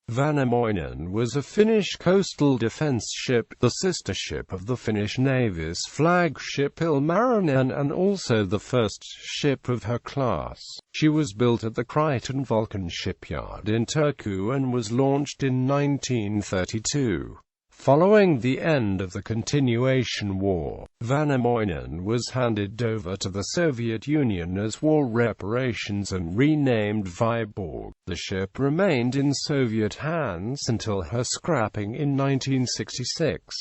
Väinämöinen was a Finnish coastal defence ship, the sister ship of the Finnish Navy's flagship Ilmarinen and also the first ship of her class. She was built at the Crichton-Vulcan shipyard in Turku and was launched in 1932. Following the end of the Continuation War, Väinämöinen was handed over to the Soviet Union as war reparations and renamed Vyborg. The ship remained in Soviet hands until her scrapping in 1966.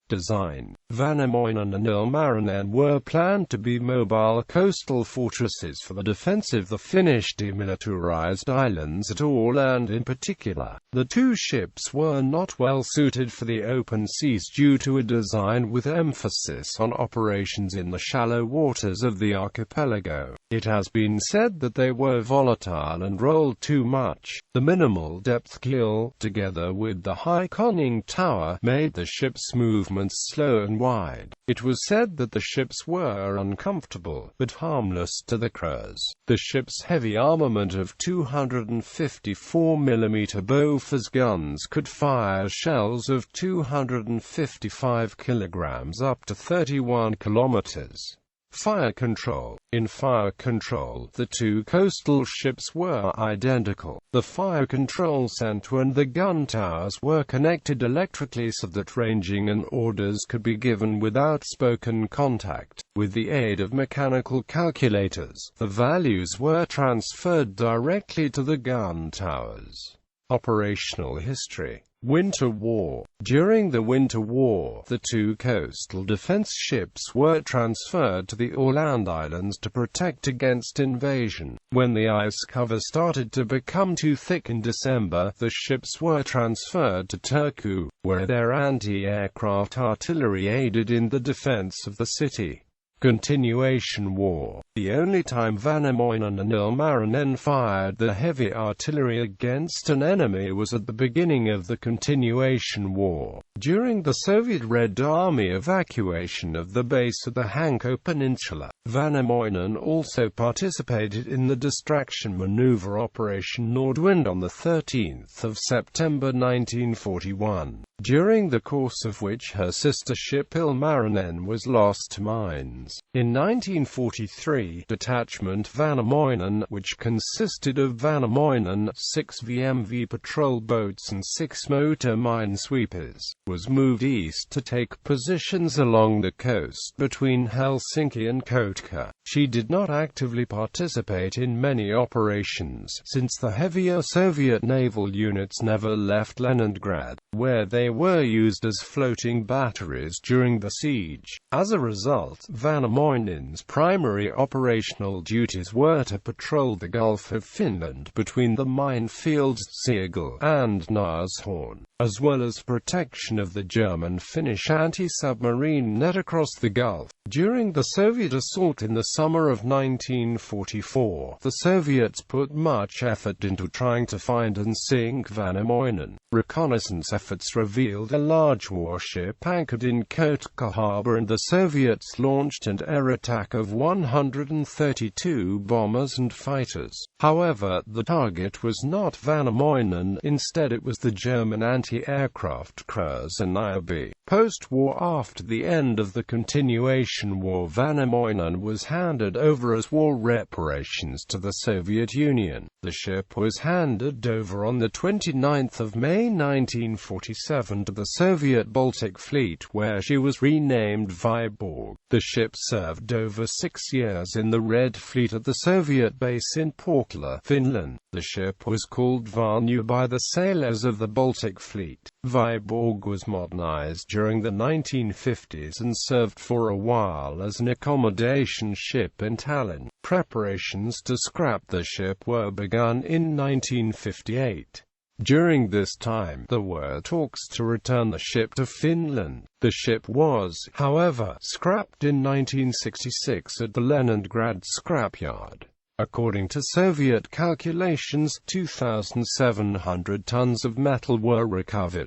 Design: Väinämöinen and Ilmarinen were planned to be mobile coastal fortresses for the defense of the Finnish demilitarized islands at all, and in particular, the two ships were not well suited for the open seas due to a design with emphasis on operations in the shallow waters of the archipelago. It has been said that they were volatile and rolled too much. The minimal depth keel, together with the high conning tower, made the ship's movements slow and wide. It was said that the ships were uncomfortable, but harmless to the crews. The ship's heavy armament of 254mm Bofors guns could fire shells of 255 kilograms up to 31 kilometers. Fire control. In fire control, the two coastal ships were identical. The fire control center and the gun towers were connected electrically so that ranging and orders could be given without spoken contact. With the aid of mechanical calculators, the values were transferred directly to the gun towers. Operational history. Winter War. During the Winter War, the two coastal defense ships were transferred to the Åland Islands to protect against invasion. When the ice cover started to become too thick in December, the ships were transferred to Turku, where their anti-aircraft artillery aided in the defense of the city. Continuation War. The only time Väinämöinen and Ilmarinen fired the heavy artillery against an enemy was at the beginning of the Continuation War. During the Soviet Red Army evacuation of the base at the Hanko Peninsula, Väinämöinen also participated in the distraction maneuver Operation Nordwind on 13 September 1941, during the course of which her sister ship Ilmarinen was lost to mines. In 1943, Detachment Väinämöinen, which consisted of Väinämöinen, 6 VMV patrol boats and 6 motor minesweepers, was moved east to take positions along the coast between Helsinki and Kotka. She did not actively participate in many operations, since the heavier Soviet naval units never left Leningrad, where they were used as floating batteries during the siege. As a result, Väinämöinen's primary operational duties were to patrol the Gulf of Finland between the minefields Seagull and Nashorn, as well as protection of the German-Finnish anti-submarine net across the Gulf. During the Soviet assault in the summer of 1944, the Soviets put much effort into trying to find and sink Väinämöinen. Reconnaissance efforts revealed a large warship anchored in Kotka harbor, and the Soviets launched an air attack of 132 bombers and fighters. However, the target was not Väinämöinen, instead it was the German anti-aircraft cruiser Niobe. Post-war, after the end of the Continuation War, Väinämöinen was handed over as war reparations to the Soviet Union. The ship was handed over on 29 May 1947 to the Soviet Baltic Fleet, where she was renamed Vyborg. The ship served over 6 years in the Red Fleet at the Soviet base in Porkala, Finland. The ship was called Väinö by the sailors of the Baltic Fleet. Vyborg was modernized during the 1950s and served for a while as an accommodation ship in Tallinn. Preparations to scrap the ship were begun in 1958. During this time, there were talks to return the ship to Finland. The ship was, however, scrapped in 1966 at the Leningrad scrapyard. According to Soviet calculations, 2,700 tons of metal were recovered.